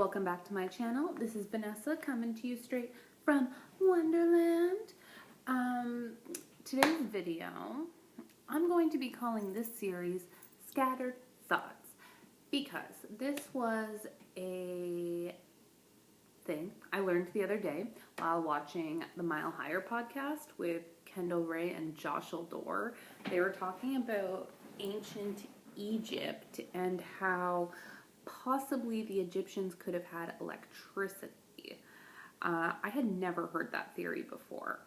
welcome back to my channel. This is Vanessa coming to you straight from Wonderland. Today's video, I'm going to be calling this series Scattered Thoughts because this was a thing I learned the other day while watching the Mile Higher podcast with Kendall Ray and Josh Eldor. They were talking about ancient Egypt and how possibly the Egyptians could have had electricity. I had never heard that theory before.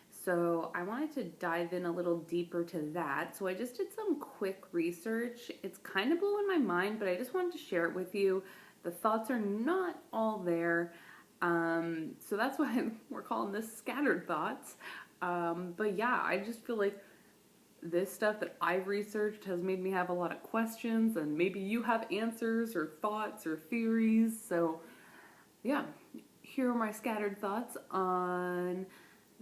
So I wanted to dive in a little deeper to that. So I just did some quick research. It's kind of blowing my mind, but I just wanted to share it with you. The thoughts are not all there. So that's why we're calling this Scattered Thoughts. But yeah, I just feel like this stuff that I've researched has made me have a lot of questions, and maybe you have answers or thoughts or theories. So yeah, here are my scattered thoughts on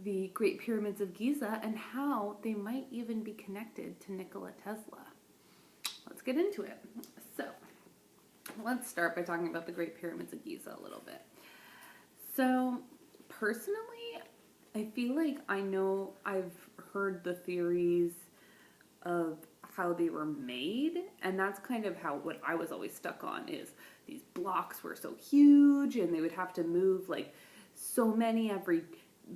the Great Pyramids of Giza and how they might even be connected to Nikola Tesla. Let's get into it. So let's start by talking about the Great Pyramids of Giza a little bit. So personally, I feel like I know I've heard the theories of how they were made, and that's kind of how what I was always stuck on is these blocks were so huge and they would have to move like so many every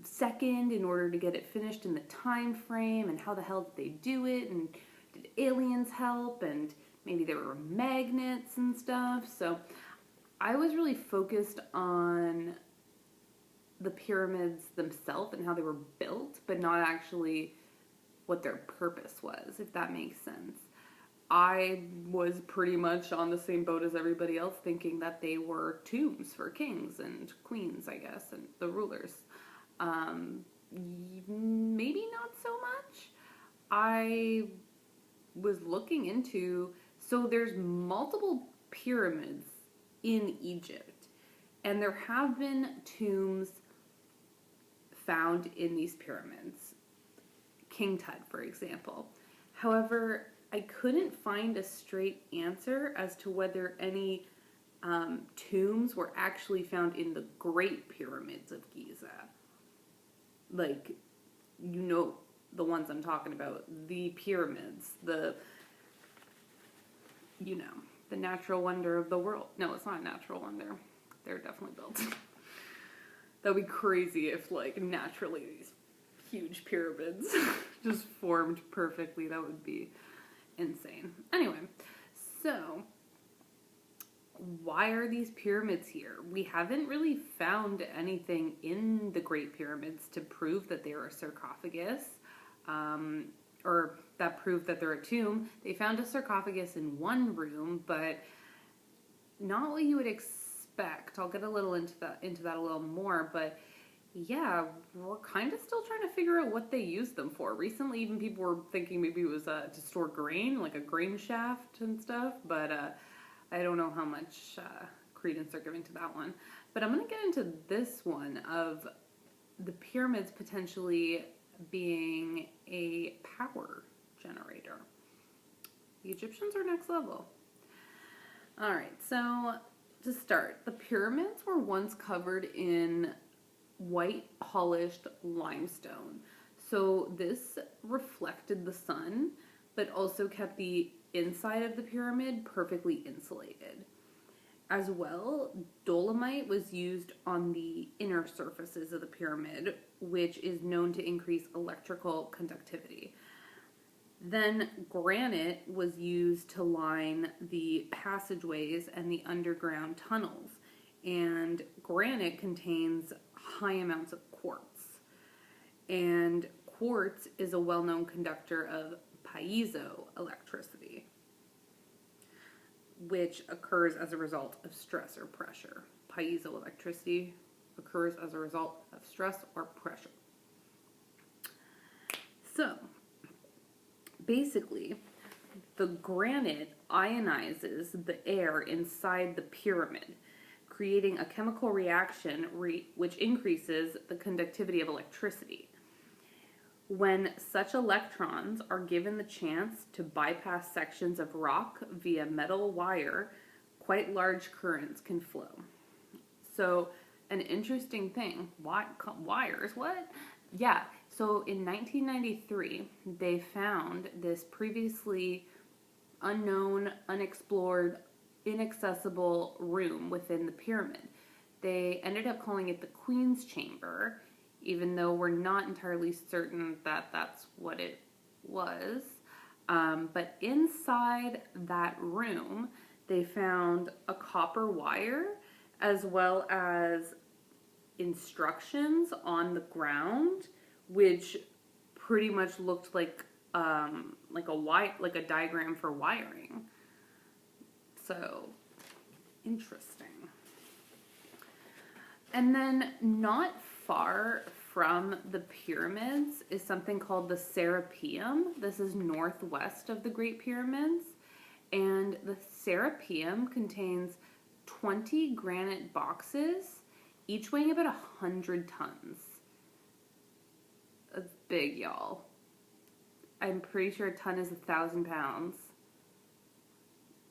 second in order to get it finished in the time frame, and how the hell did they do it, and did aliens help, and maybe there were magnets and stuff. So I was really focused on the pyramids themselves and how they were built, but not actually what their purpose was, if that makes sense. I was pretty much on the same boat as everybody else, thinking that they were tombs for kings and queens, I guess, and the rulers. Maybe not so much. I was looking into, so there's multiple pyramids in Egypt, and there have been tombs found in these pyramids. King Tut, for example. However, I couldn't find a straight answer as to whether any tombs were actually found in the Great Pyramids of Giza. Like, you know the ones I'm talking about. The pyramids, the natural wonder of the world. No, it's not a natural wonder. They're definitely built. That would be crazy if, like, naturally these huge pyramids just formed perfectly. That would be insane. Anyway, so why are these pyramids here? We haven't really found anything in the Great Pyramids to prove that they are a sarcophagus, or that prove that they're a tomb. They found a sarcophagus in one room, but not what you would expect. I'll get a little into that a little more, but yeah, we're kind of still trying to figure out what they used them for. Recently, even people were thinking maybe it was to store grain, like a grain shaft and stuff, but I don't know how much credence they're giving to that one. But I'm going to get into this one of the pyramids potentially being a power generator. The Egyptians are next level. Alright, so to start, the pyramids were once covered in white polished limestone. So this reflected the sun, but also kept the inside of the pyramid perfectly insulated. As well, dolomite was used on the inner surfaces of the pyramid, which is known to increase electrical conductivity. Then granite was used to line the passageways and the underground tunnels. And granite contains high amounts of quartz. And quartz is a well-known conductor of piezoelectricity, which occurs as a result of stress or pressure. Piezoelectricity occurs as a result of stress or pressure. So, basically, the granite ionizes the air inside the pyramid, creating a chemical reaction which increases the conductivity of electricity. When such electrons are given the chance to bypass sections of rock via metal wire, quite large currents can flow. So, an interesting thing, wires, what? Yeah, so in 1993, they found this previously unknown, unexplored, inaccessible room within the pyramid. They ended up calling it the Queen's Chamber, even though we're not entirely certain that that's what it was. But inside that room, they found a copper wire as well as instructions on the ground, which pretty much looked like a diagram for wiring. So interesting. And then not far from the pyramids is something called the Serapeum. This is northwest of the Great Pyramids. And the Serapeum contains 20 granite boxes, each weighing about 100 tons. That's big, y'all. I'm pretty sure a ton is 1,000 pounds.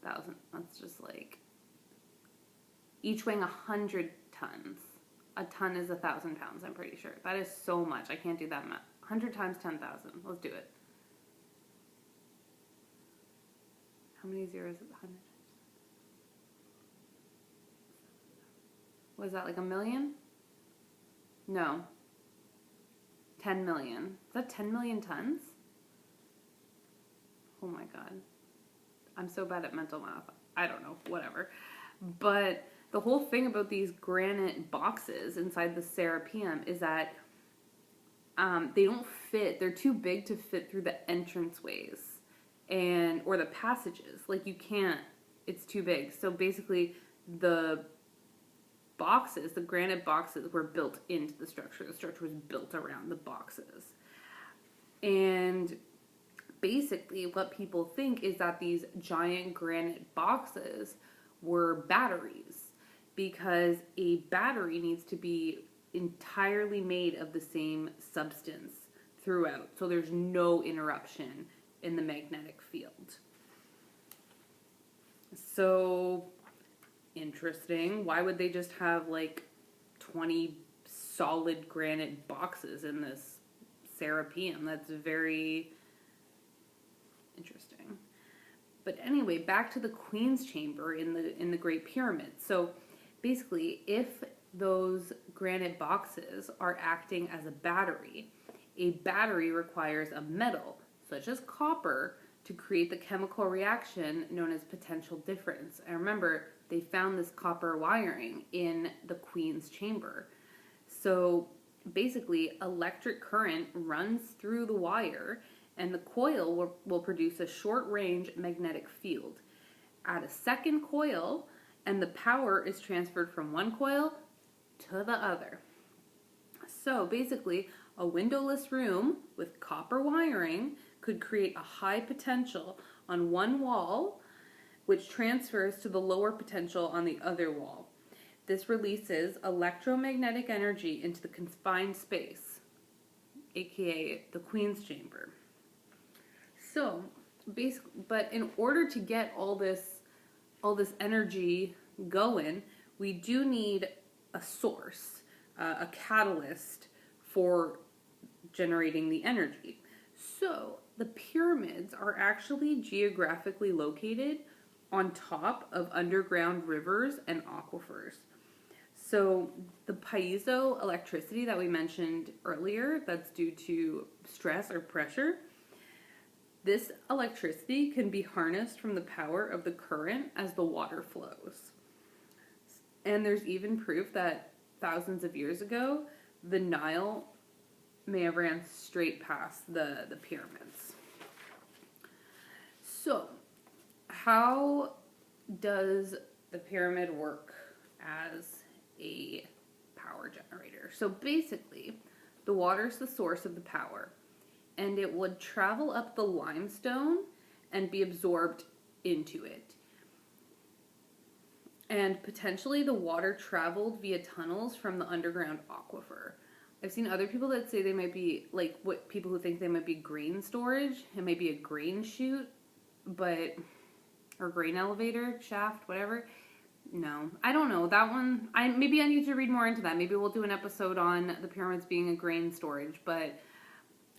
1,000, that's just like, each weighing 100 tons. A ton is 1,000 pounds, I'm pretty sure. That is so much. I can't do that math. 100 times 10,000. Let's do it. How many zeros is 100? Was that like a million? No. 10 million. Is that 10 million tons? Oh my god. I'm so bad at mental math. I don't know. Whatever. But the whole thing about these granite boxes inside the Serapeum is that they don't fit. They're too big to fit through the entranceways or the passages. Like, you can't. It's too big. So basically, the granite boxes were built into the structure. The structure was built around the boxes. And basically what people think is that these giant granite boxes were batteries, because a battery needs to be entirely made of the same substance throughout, so there's no interruption in the magnetic field. So interesting. Why would they just have like 20 solid granite boxes in this Serapeum? That's very interesting. But anyway, back to the Queen's Chamber in the Great Pyramid. So basically, if those granite boxes are acting as a battery requires a metal, such as copper, to create the chemical reaction known as potential difference. And remember, they found this copper wiring in the Queen's Chamber. So basically, electric current runs through the wire, and the coil will produce a short-range magnetic field. Add a second coil, and the power is transferred from one coil to the other. So basically, a windowless room with copper wiring could create a high potential on one wall, which transfers to the lower potential on the other wall. This releases electromagnetic energy into the confined space, aka the Queen's Chamber. So, basically, but in order to get all this energy going, we do need a source, a catalyst for generating the energy. So, the pyramids are actually geographically located on top of underground rivers and aquifers. So the piezoelectricity that we mentioned earlier, that's due to stress or pressure, this electricity can be harnessed from the power of the current as the water flows. And there's even proof that thousands of years ago, the Nile may have ran straight past the pyramids. So, how does the pyramid work as a power generator? So basically, the water is the source of the power, and it would travel up the limestone and be absorbed into it. And potentially the water traveled via tunnels from the underground aquifer. I've seen other people that say they might be, like, what people who think they might be grain storage. It might be a grain chute, or grain elevator, shaft, whatever. No, I don't know. That one, maybe I need to read more into that. Maybe we'll do an episode on the pyramids being a grain storage, but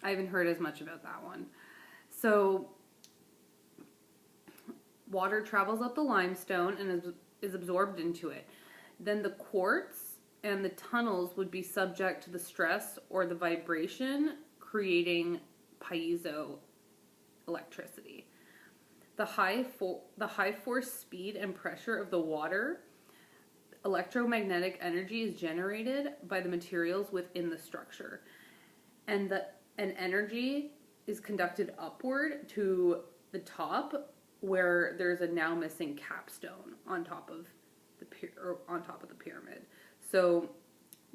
I haven't heard as much about that one. So, water travels up the limestone and is absorbed into it. Then the quartz and the tunnels would be subject to the stress or the vibration, creating piezo electricity. The high force speed and pressure of the water, electromagnetic energy is generated by the materials within the structure, and energy is conducted upward to the top, where there's a now missing capstone on top of the pyramid. So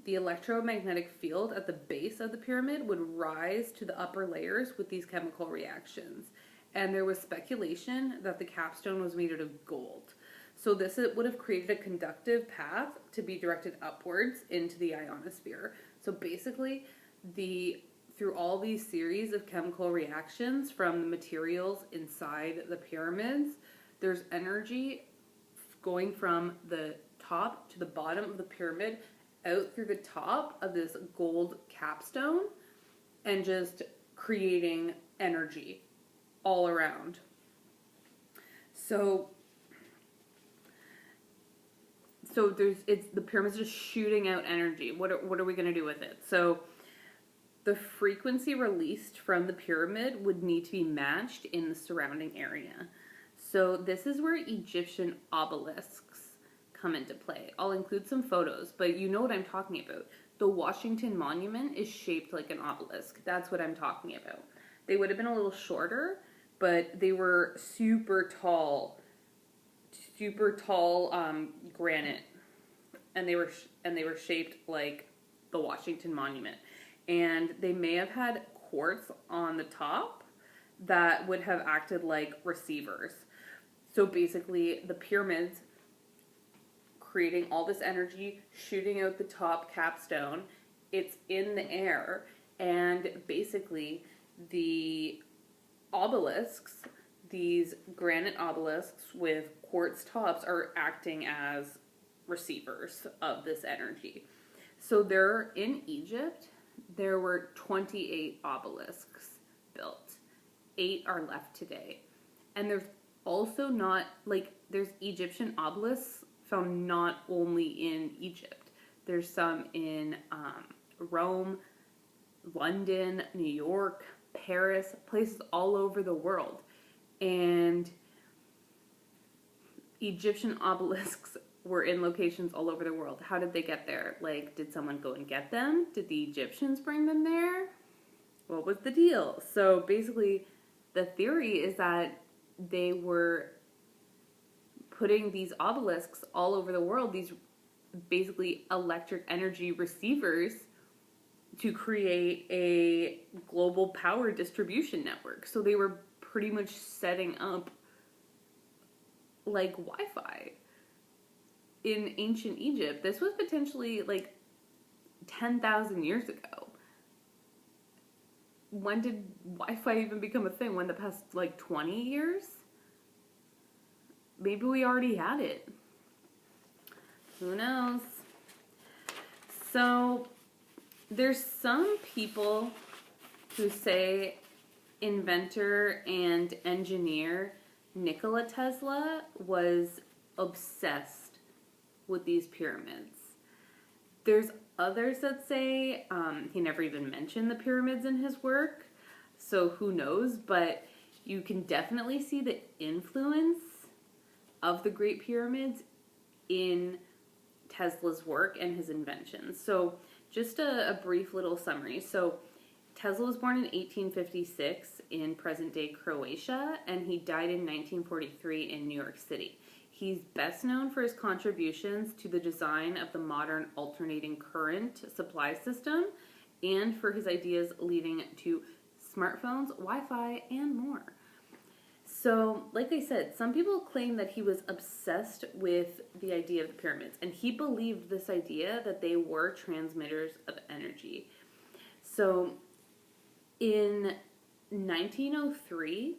the electromagnetic field at the base of the pyramid would rise to the upper layers with these chemical reactions. And there was speculation that the capstone was made out of gold. So this would have created a conductive path to be directed upwards into the ionosphere. So basically, through all these series of chemical reactions from the materials inside the pyramids, there's energy going from the top to the bottom of the pyramid out through the top of this gold capstone and just creating energy all around. So the pyramid's just shooting out energy. What are we going to do with it? So the frequency released from the pyramid would need to be matched in the surrounding area. So this is where Egyptian obelisks come into play. I'll include some photos, but you know what I'm talking about. The Washington Monument is shaped like an obelisk. That's what I'm talking about. They would have been a little shorter, but they were super tall granite, and they were shaped like the Washington Monument. And they may have had quartz on the top that would have acted like receivers. So basically, the pyramids creating all this energy, shooting out the top capstone. It's in the air, and basically the obelisks, these granite obelisks with quartz tops, are acting as receivers of this energy. So in Egypt, there were 28 obelisks built. 8 are left today. And there's also there's Egyptian obelisks found not only in Egypt. There's some in Rome, London, New York, Paris, places all over the world. And Egyptian obelisks were in locations all over the world. How did they get there? Did someone go and get them? Did the Egyptians bring them there? What was the deal? So basically, the theory is that they were putting these obelisks all over the world, these basically electric energy receivers, to create a global power distribution network. So they were pretty much setting up like Wi-Fi in ancient Egypt. This was potentially 10,000 years ago. When did Wi-Fi even become a thing? When, the past 20 years? Maybe we already had it. Who knows? So there's some people who say inventor and engineer Nikola Tesla was obsessed with these pyramids. There's others that say he never even mentioned the pyramids in his work, so who knows, but you can definitely see the influence of the Great Pyramids in Tesla's work and his inventions. So just a brief little summary. So Tesla was born in 1856 in present-day Croatia, and he died in 1943 in New York City. He's best known for his contributions to the design of the modern alternating current supply system and for his ideas leading to smartphones, Wi-Fi, and more. So, like I said, some people claim that he was obsessed with the idea of the pyramids, and he believed this idea that they were transmitters of energy. So, in 1903,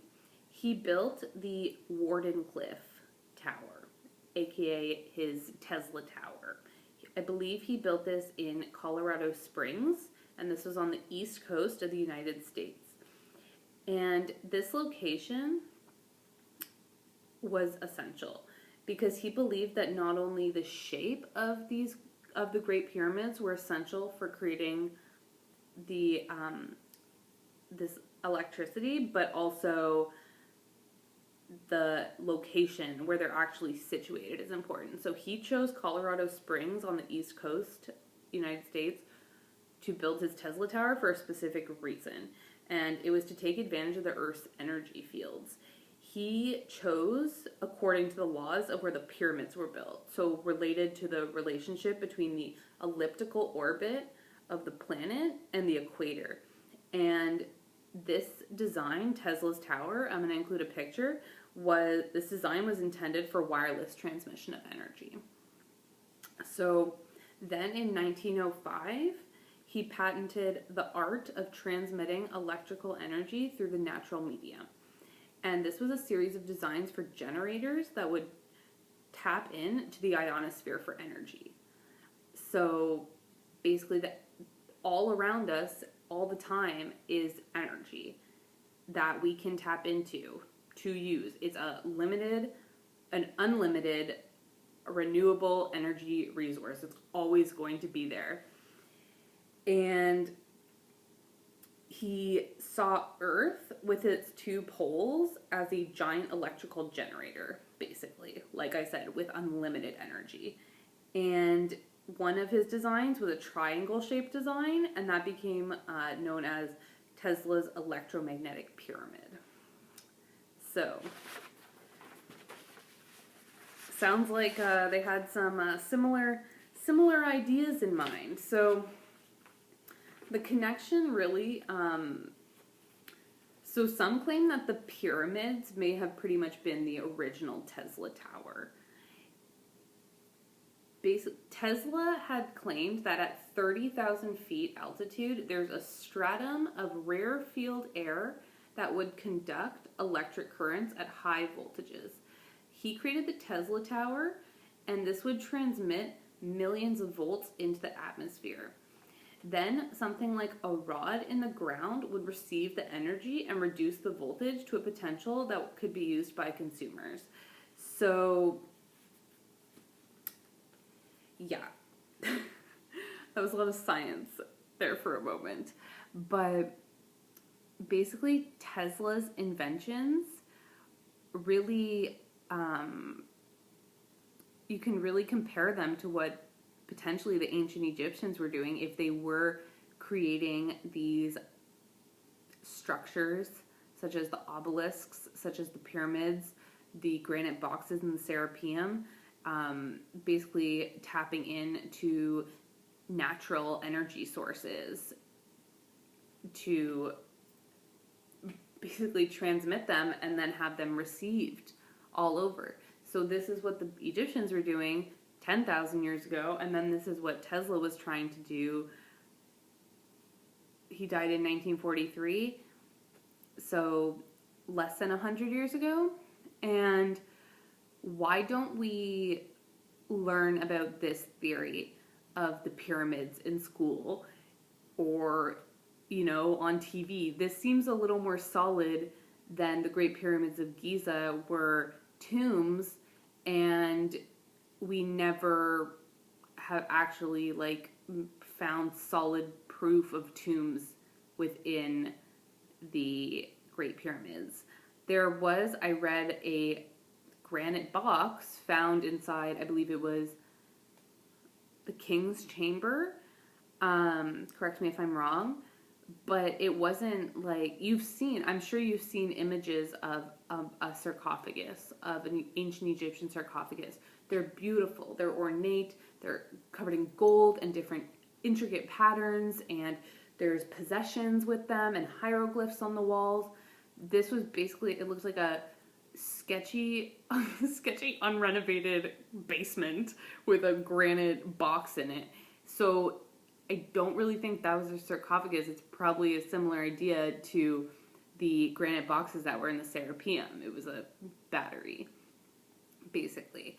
he built the Warden Cliff Tower. aka his Tesla Tower. I believe he built this in Colorado Springs, and this was on the east coast of the United States. And this location was essential because he believed that not only the shape of the Great Pyramids were essential for creating the this electricity, but also the location where they're actually situated is important. So he chose Colorado Springs on the east coast, United States, to build his Tesla Tower for a specific reason, and it was to take advantage of the Earth's energy fields. He chose according to the laws of where the pyramids were built, so related to the relationship between the elliptical orbit of the planet and the equator. And this design, Tesla's Tower, I'm going to include a picture, this design was intended for wireless transmission of energy. So then in 1905, he patented the art of transmitting electrical energy through the natural medium. And this was a series of designs for generators that would tap into the ionosphere for energy. So basically, all around us, all the time, is energy that we can tap into to use. It's an unlimited, renewable energy resource. It's always going to be there. And he saw Earth with its two poles as a giant electrical generator, basically, like I said, with unlimited energy. And one of his designs was a triangle-shaped design, and that became known as Tesla's electromagnetic pyramid. So, sounds like they had some similar ideas in mind. So, the connection really, so some claim that the pyramids may have pretty much been the original Tesla Tower. Tesla had claimed that at 30,000 feet altitude, there's a stratum of rarefied air that would conduct electric currents at high voltages. He created the Tesla Tower, and this would transmit millions of volts into the atmosphere. Then something like a rod in the ground would receive the energy and reduce the voltage to a potential that could be used by consumers. So, yeah, that was a lot of science there for a moment. But basically, Tesla's inventions really, you can really compare them to what potentially the ancient Egyptians were doing if they were creating these structures, such as the obelisks, such as the pyramids, the granite boxes in the Serapeum, basically tapping into natural energy sources to basically transmit them and then have them received all over. So this is what the Egyptians were doing 10,000 years ago, and then this is what Tesla was trying to do. He died in 1943, so less than 100 years ago. And why don't we learn about this theory of the pyramids in school or, on TV? This seems a little more solid than the Great Pyramids of Giza were tombs, and we never have actually found solid proof of tombs within the Great Pyramids. I read a granite box found inside, I believe it was the King's Chamber. Correct me if I'm wrong, but it wasn't I'm sure you've seen images of a sarcophagus, of an ancient Egyptian sarcophagus. They're beautiful, they're ornate, they're covered in gold and different intricate patterns, and there's possessions with them and hieroglyphs on the walls. This was basically, it looks like a sketchy unrenovated basement with a granite box in it. So I don't really think that was a sarcophagus. It's probably a similar idea to the granite boxes that were in the Serapeum. It was a battery, basically.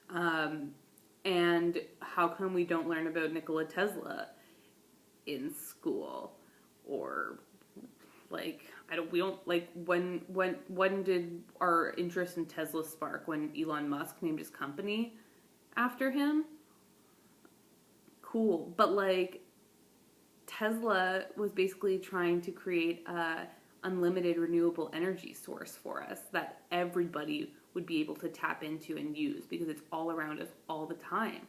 And how come we don't learn about Nikola Tesla in school? Or like, we don't, like, when did our interest in Tesla spark? When Elon Musk named his company after him? Cool. But like, Tesla was basically trying to create a unlimited renewable energy source for us that everybody would be able to tap into and use because it's all around us all the time.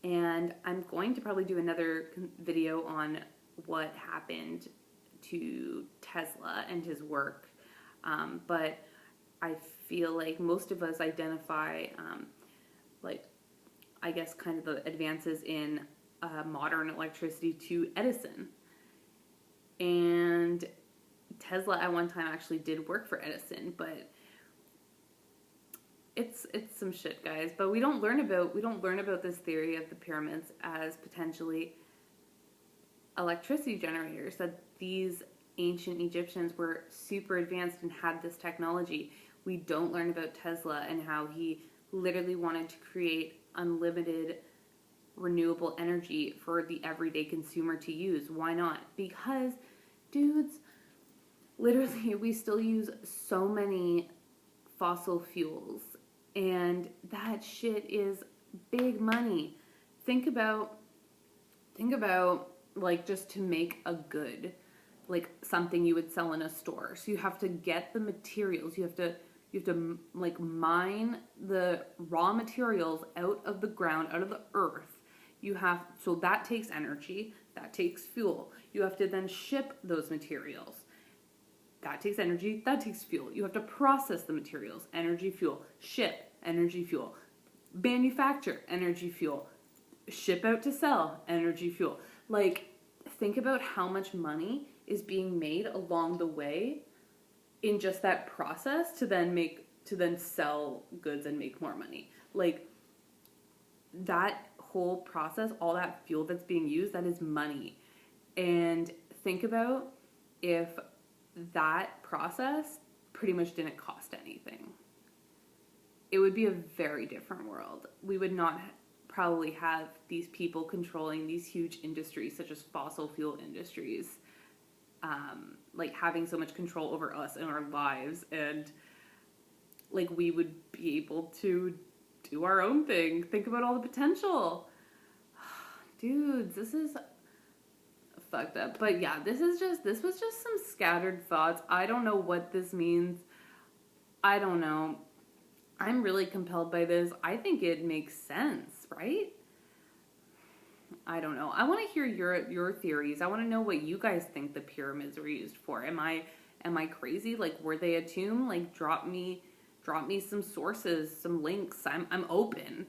And I'm going to probably do another video on what happened to Tesla and his work. But I feel like most of us identify, like, I guess kind of the advances in modern electricity to Edison. And Tesla at one time actually did work for Edison, but it's some shit, guys. But we don't learn about this theory of the pyramids as potentially electricity generators, that these ancient Egyptians were super advanced and had this technology. We don't learn about Tesla and how he literally wanted to create unlimited renewable energy for the everyday consumer to use. Why not? Because, dudes, literally we still use so many fossil fuels, and that shit is big money. Think about like, just to make a good, like something you would sell in a store. So you have to get the materials. You have to like mine the raw materials out of the ground, out of the earth. So that takes energy, that takes fuel. You have to then ship those materials. That takes energy, that takes fuel. You have to process the materials, energy, fuel, ship, energy, fuel, manufacture, energy, fuel, ship out to sell, energy, fuel. Like, think about how much money is being made along the way in just that process to then sell goods and make more money. Like, that whole process, all that fuel that's being used, that is money. And think about if that process pretty much didn't cost anything. It would be a very different world. We would not probably have these people controlling these huge industries such as fossil fuel industries, like having so much control over us and our lives, and like we would be able to do our own thing. Think about all the potential. Dudes, this is fucked up. But yeah, this was just some scattered thoughts. I don't know what this means. I don't know. I'm really compelled by this. I think it makes sense, right? I don't know. I want to hear your theories. I want to know what you guys think the pyramids were used for. Am I crazy? Like, were they a tomb? Like, drop me some sources, some links. I'm open.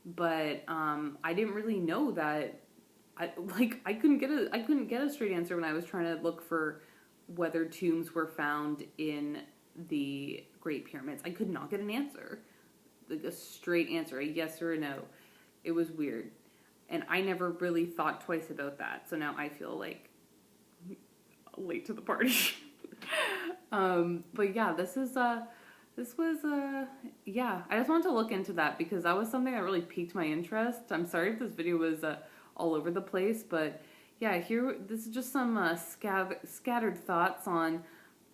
But I didn't really know that. I couldn't get a straight answer when I was trying to look for whether tombs were found in the Great Pyramids. I could not get an answer, like a straight answer, a yes or a no. It was weird, and I never really thought twice about that. So now I feel like late to the party. But yeah, this was yeah. I just wanted to look into that because that was something that really piqued my interest. I'm sorry if this video was all over the place, but yeah, this is just some scattered thoughts on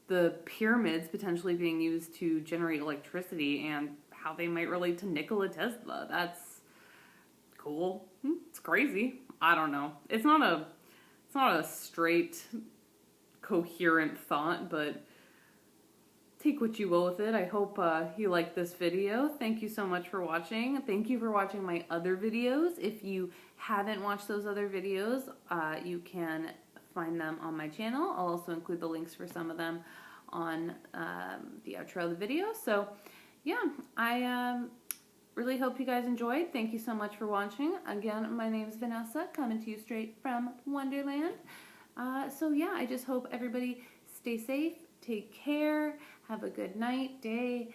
the pyramids potentially being used to generate electricity and how they might relate to Nikola Tesla. That's cool. It's crazy. I don't know. It's not a straight, coherent thought, but take what you will with it. I hope you liked this video. Thank you so much for watching. Thank you for watching my other videos. If you haven't watched those other videos, you can find them on my channel. I'll also include the links for some of them on the outro of the video. So yeah, I really hope you guys enjoyed. Thank you so much for watching. Again, my name is Vanessa, coming to you straight from Wonderland. So yeah, I just hope everybody stay safe, take care, have a good night, day,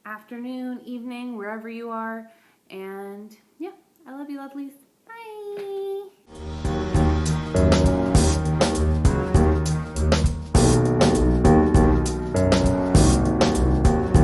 afternoon, evening, wherever you are. And yeah, I love you, lovelies.